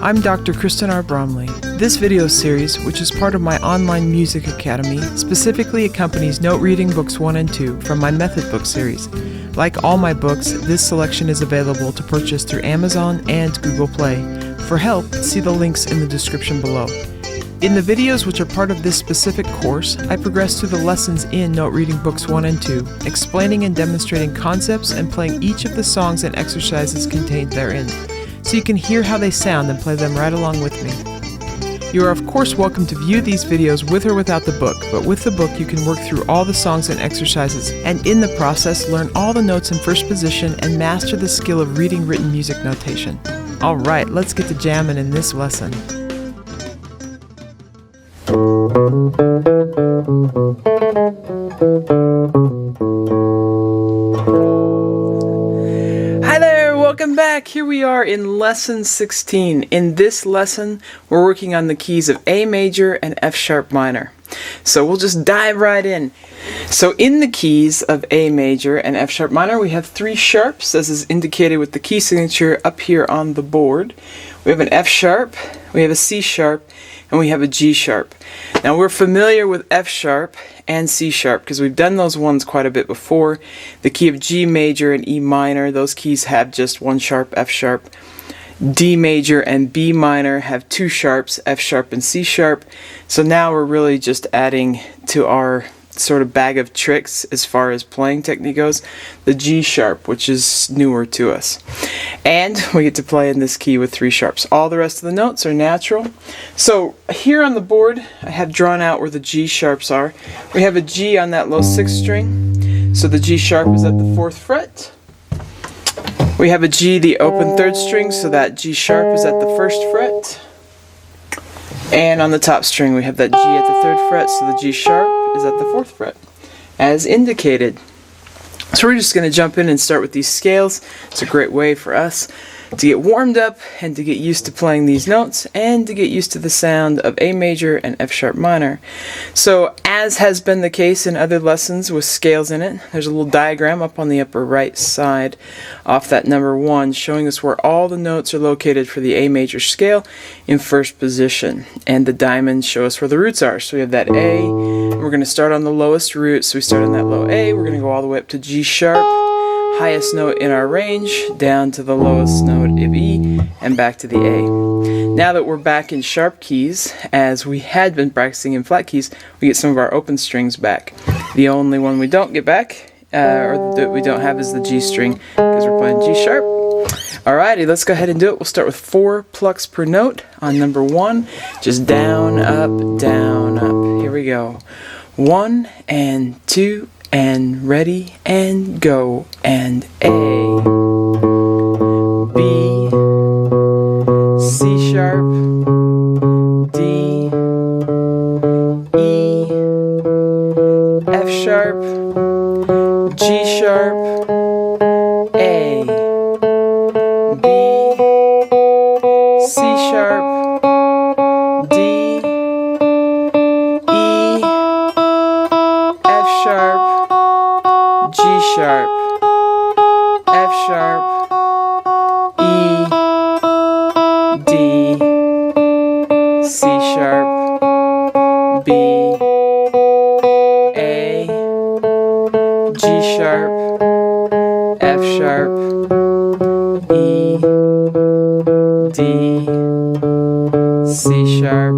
I'm Dr. Kristen R. Bromley. This video series, which is part of my online music academy, specifically accompanies note reading books 1 and 2 from my method book series. Like all my books, this selection is available to purchase through Amazon and Google Play. For help, see the links in the description below. In the videos which are part of this specific course, I progress through the lessons in note reading books 1 and 2, explaining and demonstrating concepts and playing each of the songs and exercises contained therein, so you can hear how they sound and play them right along with me. You are of course welcome to view these videos with or without the book, but with the book you can work through all the songs and exercises, and in the process learn all the notes in first position and master the skill of reading written music notation. Alright, let's get to jamming in this lesson. Hi there, welcome back. Here we are in lesson 16. In this lesson, we're working on the keys of A major and F sharp minor. So we'll just dive right in. So in the keys of A major and F sharp minor, we have 3 sharps, as is indicated with the key signature up here on the board. We have an F sharp, we have a C sharp, and we have a G sharp. Now we're familiar with F sharp and C sharp because we've done those ones quite a bit before. The key of G major and E minor, those keys have just 1 sharp, F sharp. D major and B minor have 2 sharps, F sharp and C sharp. So now we're really just adding to our sort of bag of tricks as far as playing technique goes, the G sharp, which is newer to us. And we get to play in this key with 3 sharps. All the rest of the notes are natural. So here on the board I have drawn out where the G sharps are. We have a G on that low 6th string, so the G sharp is at the 4th fret. We have a G, the open 3rd string, so that G sharp is at the 1st fret. And on the top string we have that G at the 3rd fret, so the G sharp is at the 4th fret, as indicated. So we're just going to jump in and start with these scales. It's a great way for us to get warmed up and to get used to playing these notes and to get used to the sound of A major and F sharp minor. So as has been the case in other lessons with scales in it, there's a little diagram up on the upper right side off that number 1 showing us where all the notes are located for the A major scale in first position, and the diamonds show us where the roots are. So we have that A, and we're going to start on the lowest root, so we start on that low A, we're going to go all the way up to G sharp, highest note in our range, down to the lowest note of E, and back to the A. Now that we're back in sharp keys, as we had been practicing in flat keys, we get some of our open strings back. The only one we don't get back, or that we don't have, is the G string, because we're playing G sharp. Alrighty, let's go ahead and do it. We'll start with 4 plucks per note on number 1, just down, up, down, up. Here we go. 1 and 2 and ready and go, and A, B, C sharp, D, E, F sharp, G sharp, A, B, C sharp, D, E, F sharp, G sharp, F sharp, E, D, C sharp, B, A, G sharp, F sharp, E, D, C sharp,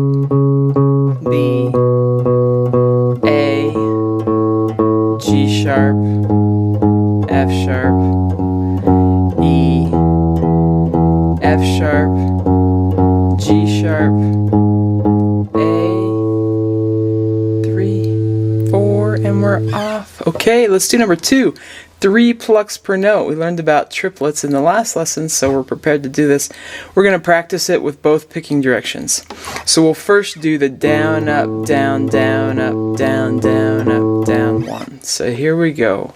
B, A, G sharp, F sharp, E, F sharp, G sharp, A, 3, 4, and we're off. Okay, let's do number 2. 3 plucks per note. We learned about triplets in the last lesson, so we're prepared to do this. We're going to practice it with both picking directions. So we'll first do the down, up, down, down, up, down, down, up, down 1. So here we go.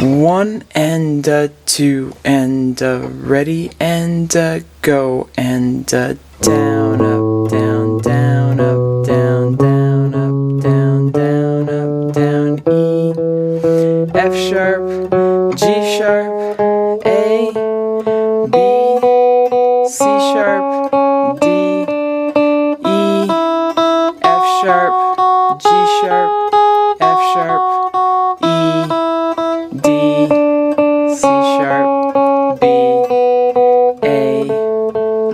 1 and 2 and ready and go, and down, up, down, down, up, down, down, up, down, down, up, down, E, F sharp, G sharp, A, B, C sharp,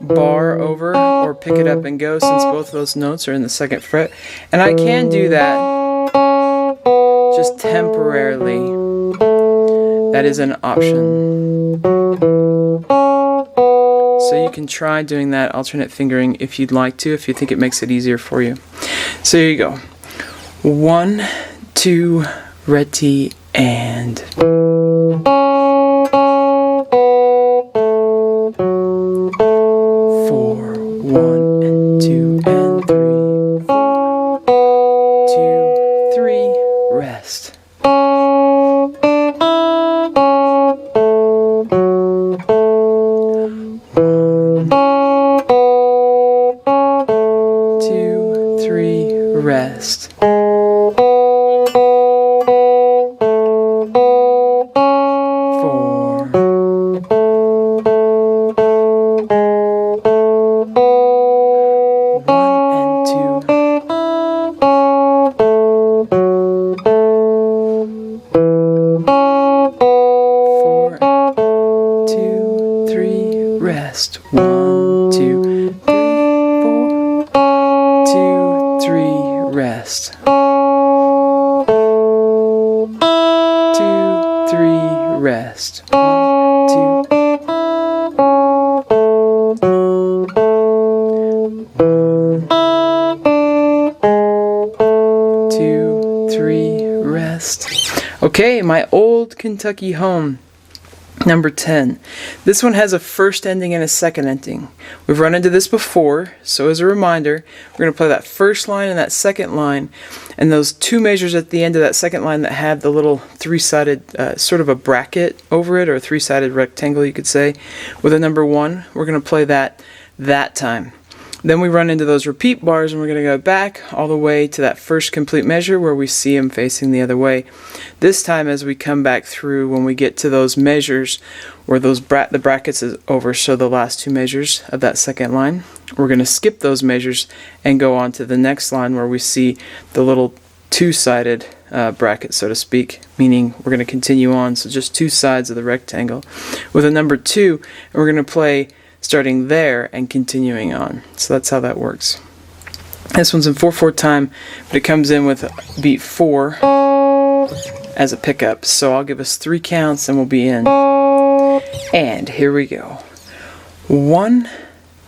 bar over or pick it up and go, since both of those notes are in the 2nd fret. And I can do that just temporarily. That is an option. So you can try doing that alternate fingering if you'd like to, if you think it makes it easier for you. So here you go. 1, 2, ready, and 4, 1 and 2 and 3, 4, 2, 3, rest. 1, 2, 3, rest. 1, 2, 3, 4, 2, 3, rest. 2, 3, rest. 1, 2. 1, 2, 3, rest. Okay, my old Kentucky home. Number 10. This one has a first ending and a second ending. We've run into this before, so as a reminder, we're going to play that first line and that second line, and those two measures at the end of that second line that have the little three-sided, sort of a bracket over it, or a three-sided rectangle, you could say, with a number 1. We're going to play that time. Then we run into those repeat bars, and we're going to go back all the way to that first complete measure where we see them facing the other way. This time, as we come back through, when we get to those measures where those the brackets is over, so the last two measures of that second line, we're going to skip those measures and go on to the next line where we see the little two-sided bracket, so to speak, meaning we're going to continue on, so just two sides of the rectangle with a number 2, and we're going to play starting there and continuing on. So that's how that works. This one's in 4/4 time, but it comes in with beat 4 as a pickup. So I'll give us 3 counts and we'll be in. And here we go. 1,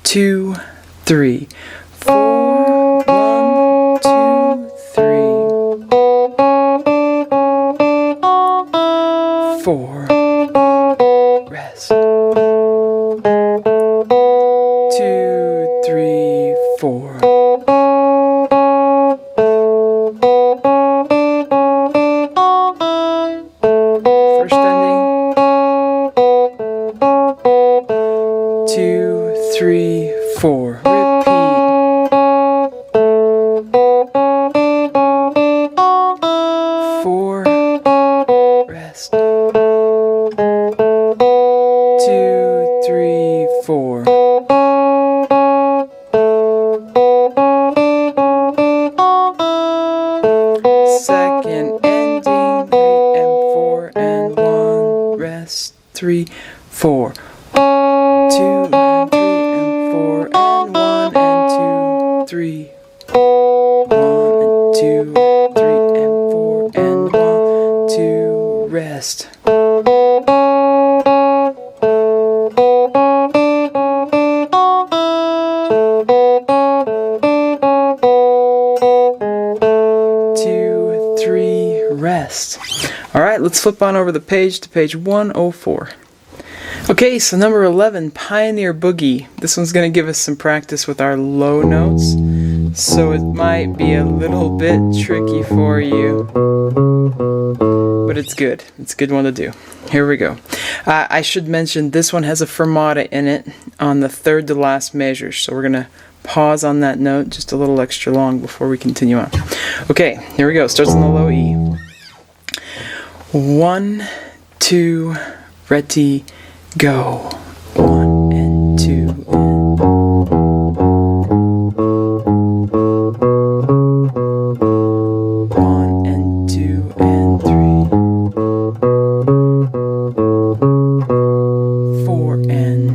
2, 3, 4, 1, 2, 3, 4, rest. 2, 3, 4. First ending. 2, 3, 4. Repeat. 4. Rest. 2, 3, 4. Second ending, 3 and 4 and 1, rest, 3, 4, 2 and 3 and 4 and 1 and 2, 3, 1 and 2, 3 and 4 and 1, 2, rest. Rest. Alright, let's flip on over the page to page 104. Okay, so number 11, Pioneer Boogie. This one's going to give us some practice with our low notes, so it might be a little bit tricky for you, but it's good. It's a good one to do. Here we go. I should mention this one has a fermata in it on the third to last measure, so we're going to pause on that note just a little extra long before we continue on. Okay, here we go. Starts on the low E. 1, 2, ready, go. 1 and 2 and 1 and 2 and 3, 4 and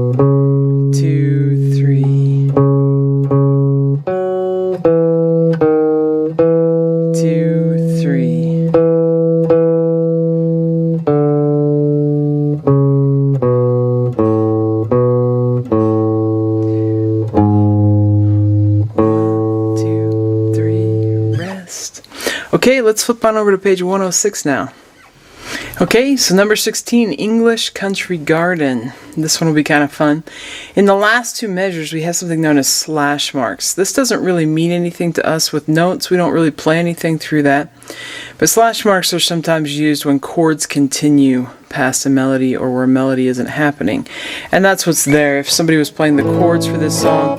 Okay, let's flip on over to page 106 now. Okay, so number 16, English Country Garden. This one will be kind of fun. In the last two measures, we have something known as slash marks. This doesn't really mean anything to us with notes. We don't really play anything through that. But slash marks are sometimes used when chords continue past a melody or where a melody isn't happening. And that's what's there. If somebody was playing the chords for this song,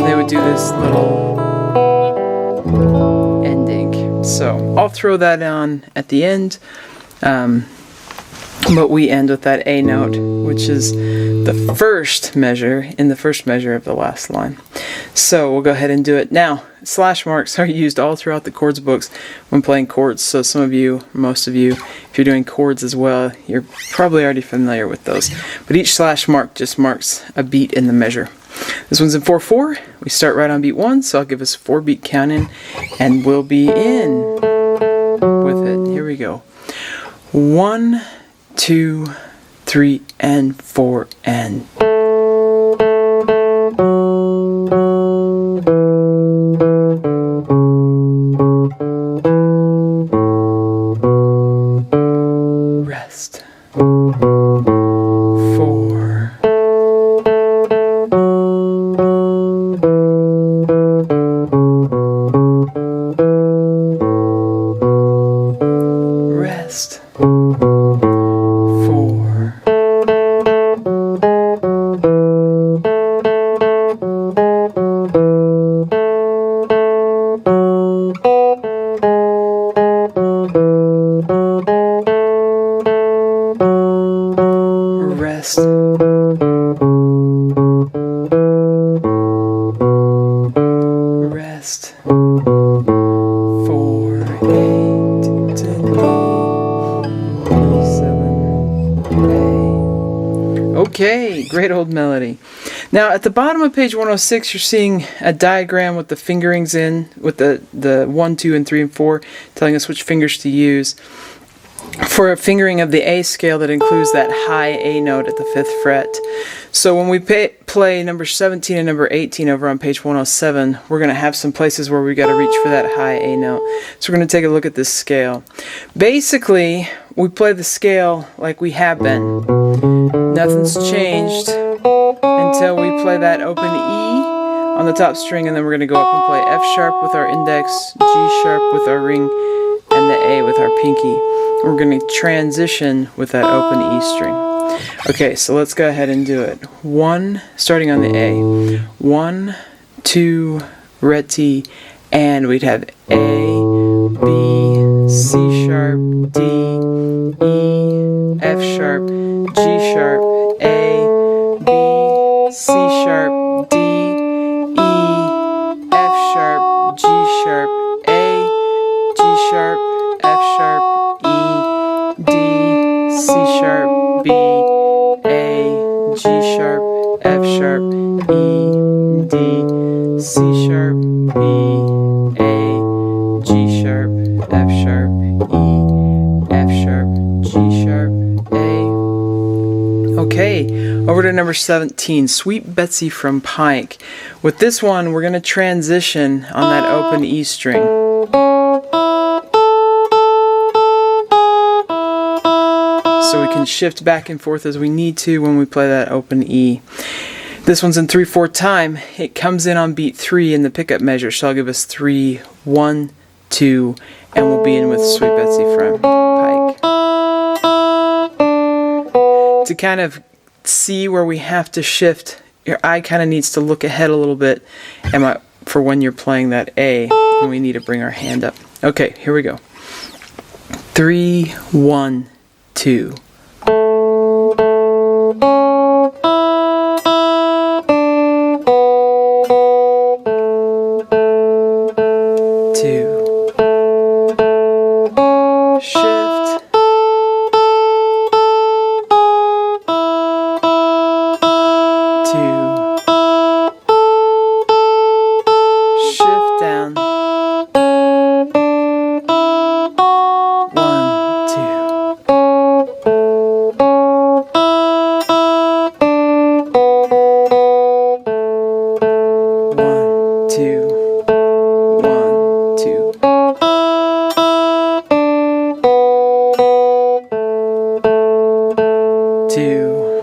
they would do this little ending. So I'll throw that on at the end. But we end with that A note, which is the first measure in the first measure of the last line. So we'll go ahead and do it. Now, slash marks are used all throughout the chords books when playing chords. So some of you, most of you, if you're doing chords as well, you're probably already familiar with those. But each slash mark just marks a beat in the measure. This one's in 4/4. We start right on beat 1, so I'll give us a 4-beat count in, and we'll be in with it. Here we go. 1, 2, 3, and 4, and rest. 4. Rest. 4. Rest. 4, 8, 10, 7, 8. Okay, great old melody. Now at the bottom of page 106, you're seeing a diagram with the fingerings in, with the 1, 2, and 3, and 4, telling us which fingers to use for a fingering of the A scale that includes that high A note at the 5th fret. So when we play number 17 and number 18 over on page 107, we're going to have some places where we got to reach for that high A note. So we're going to take a look at this scale. Basically, we play the scale like we have been. Nothing's changed until we play that open E on the top string, and then we're going to go up and play F sharp with our index, G sharp with our ring, and the A with our pinky. We're going to transition with that open E string. Okay, so let's go ahead and do it. 1, starting on the A. 1, 2, red T, and we'd have A, B, C sharp, D, E, F sharp, G sharp, A, B, C sharp, D, E, F sharp, G sharp, A, G sharp, F sharp, E, D, C sharp, B, A, G sharp, F sharp, E, D, C sharp, B, A, G sharp, F sharp, E, F sharp, G sharp, A. Okay, over to number 17, Sweet Betsy from Pike. With this one, we're going to transition on that open E string. So we can shift back and forth as we need to when we play that open E. This one's in 3/4 time. It comes in on beat 3 in the pickup measure, so I'll give us 3, 1, 2, and we'll be in with Sweet Betsy from Pike. To kind of see where we have to shift, your eye kind of needs to look ahead a little bit for when you're playing that A, and we need to bring our hand up. Okay, here we go. 3, 1, 2. 2. Shift. 2. Shift down. 1, 2. 2.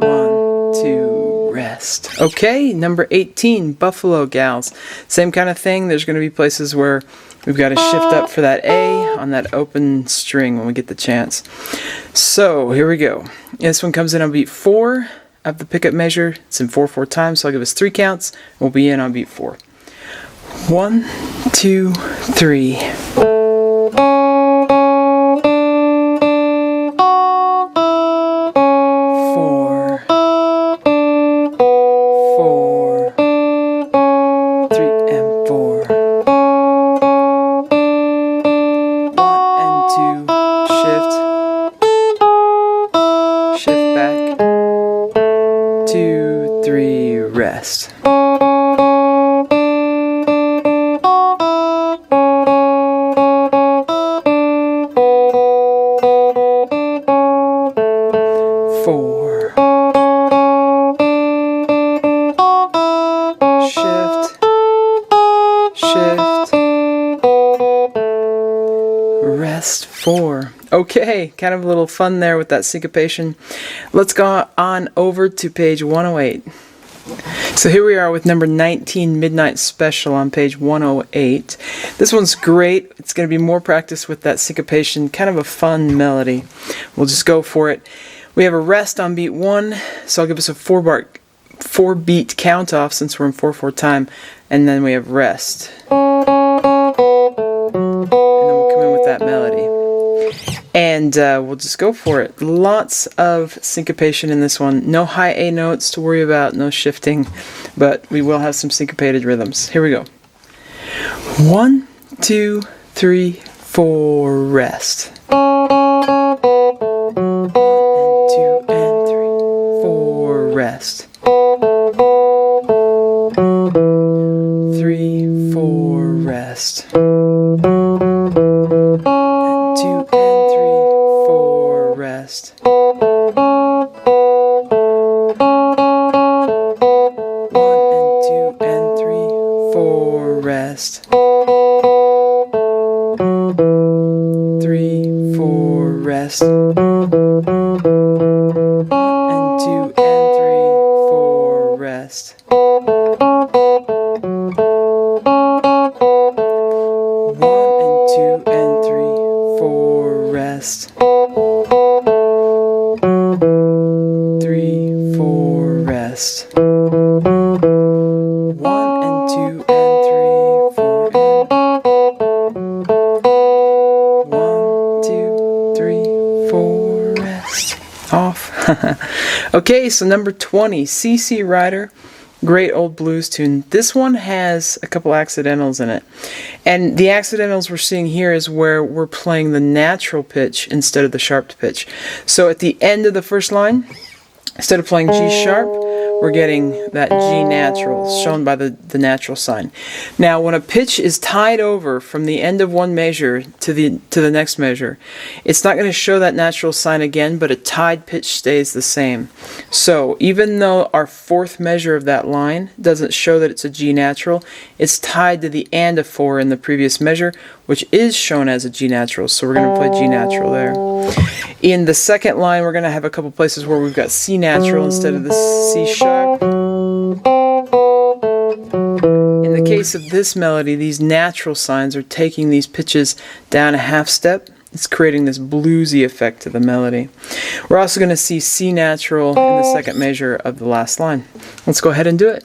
1, 2, rest. Okay, number 18, Buffalo Gals. Same kind of thing. There's going to be places where we've got to shift up for that A on that open string when we get the chance. So here we go. This one comes in on beat 4 of the pickup measure. It's in 4/4 time, so I'll give us 3 counts. We'll be in on beat 4. 1, 2, 3. 2, 3, rest. 4. Shift, shift, rest. 4. Okay, kind of a little fun there with that syncopation. Let's go on over to page 108. So here we are with number 19, Midnight Special, on page 108. This one's great. It's going to be more practice with that syncopation, kind of a fun melody. We'll just go for it. We have a rest on beat 1, so I'll give us a 4-beat count off since we're in 4/4 time, and then we have rest. And then we'll come in with that melody. And we'll just go for it. Lots of syncopation in this one. No high A notes to worry about, no shifting, but we will have some syncopated rhythms. Here we go. 1, 2, 3, 4, rest. 1 and 2 and 3, 4, rest. 3, 4, rest. 2 and 3, 4, rest. 1 and 2 and 3, 4, rest. 3, 4, rest. 1 and 2 and 3, 4, rest. 1 and 2 and 3, 4, rest. 3, 4, rest. 1 and 2 and 3, 4, and 1, 2, 3, 4, rest. Off. Okay, so number 20, CC Rider. Great old blues tune. This one has a couple accidentals in it. And the accidentals we're seeing here is where we're playing the natural pitch instead of the sharp pitch. So at the end of the first line, instead of playing G sharp, we're getting that G natural, shown by the natural sign. Now, when a pitch is tied over from the end of one measure to the next measure, it's not going to show that natural sign again, but a tied pitch stays the same. So even though our 4th measure of that line doesn't show that it's a G natural, it's tied to the and of 4 in the previous measure, which is shown as a G natural. So we're going to play G natural there. In the second line, we're going to have a couple places where we've got C natural instead of the C sharp. In the case of this melody, these natural signs are taking these pitches down a half step. It's creating this bluesy effect to the melody. We're also going to see C natural in the second measure of the last line. Let's go ahead and do it.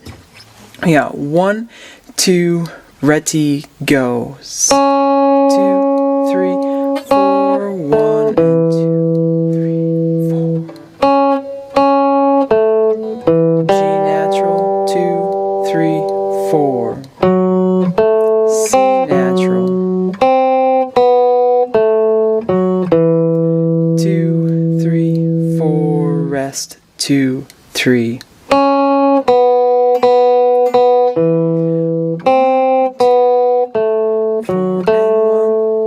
Yeah, 1, 2, ready, go. 2, 3, 4, 1 and 2, 3, 4. G natural, 2, 3, 4. C natural. 2, 3, 4, rest. 2, 3. 1,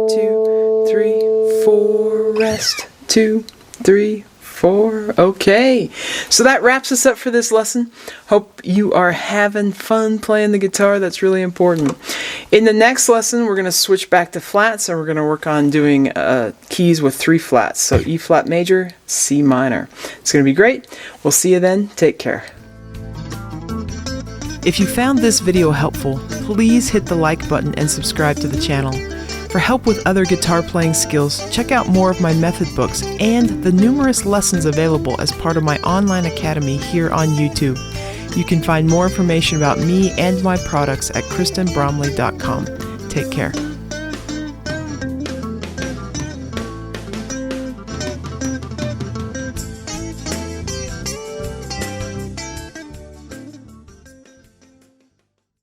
2, 3, 4, rest. 2, 3, 4. Okay, so that wraps us up for this lesson. Hope you are having fun playing the guitar. That's really important. In the next lesson, we're going to switch back to flats, and we're going to work on doing keys with 3 flats. So E flat major, C minor. It's going to be great. We'll see you then. Take care. If you found this video helpful, please hit the like button and subscribe to the channel. For help with other guitar playing skills, check out more of my method books and the numerous lessons available as part of my online academy here on YouTube. You can find more information about me and my products at kristenbromley.com. Take care.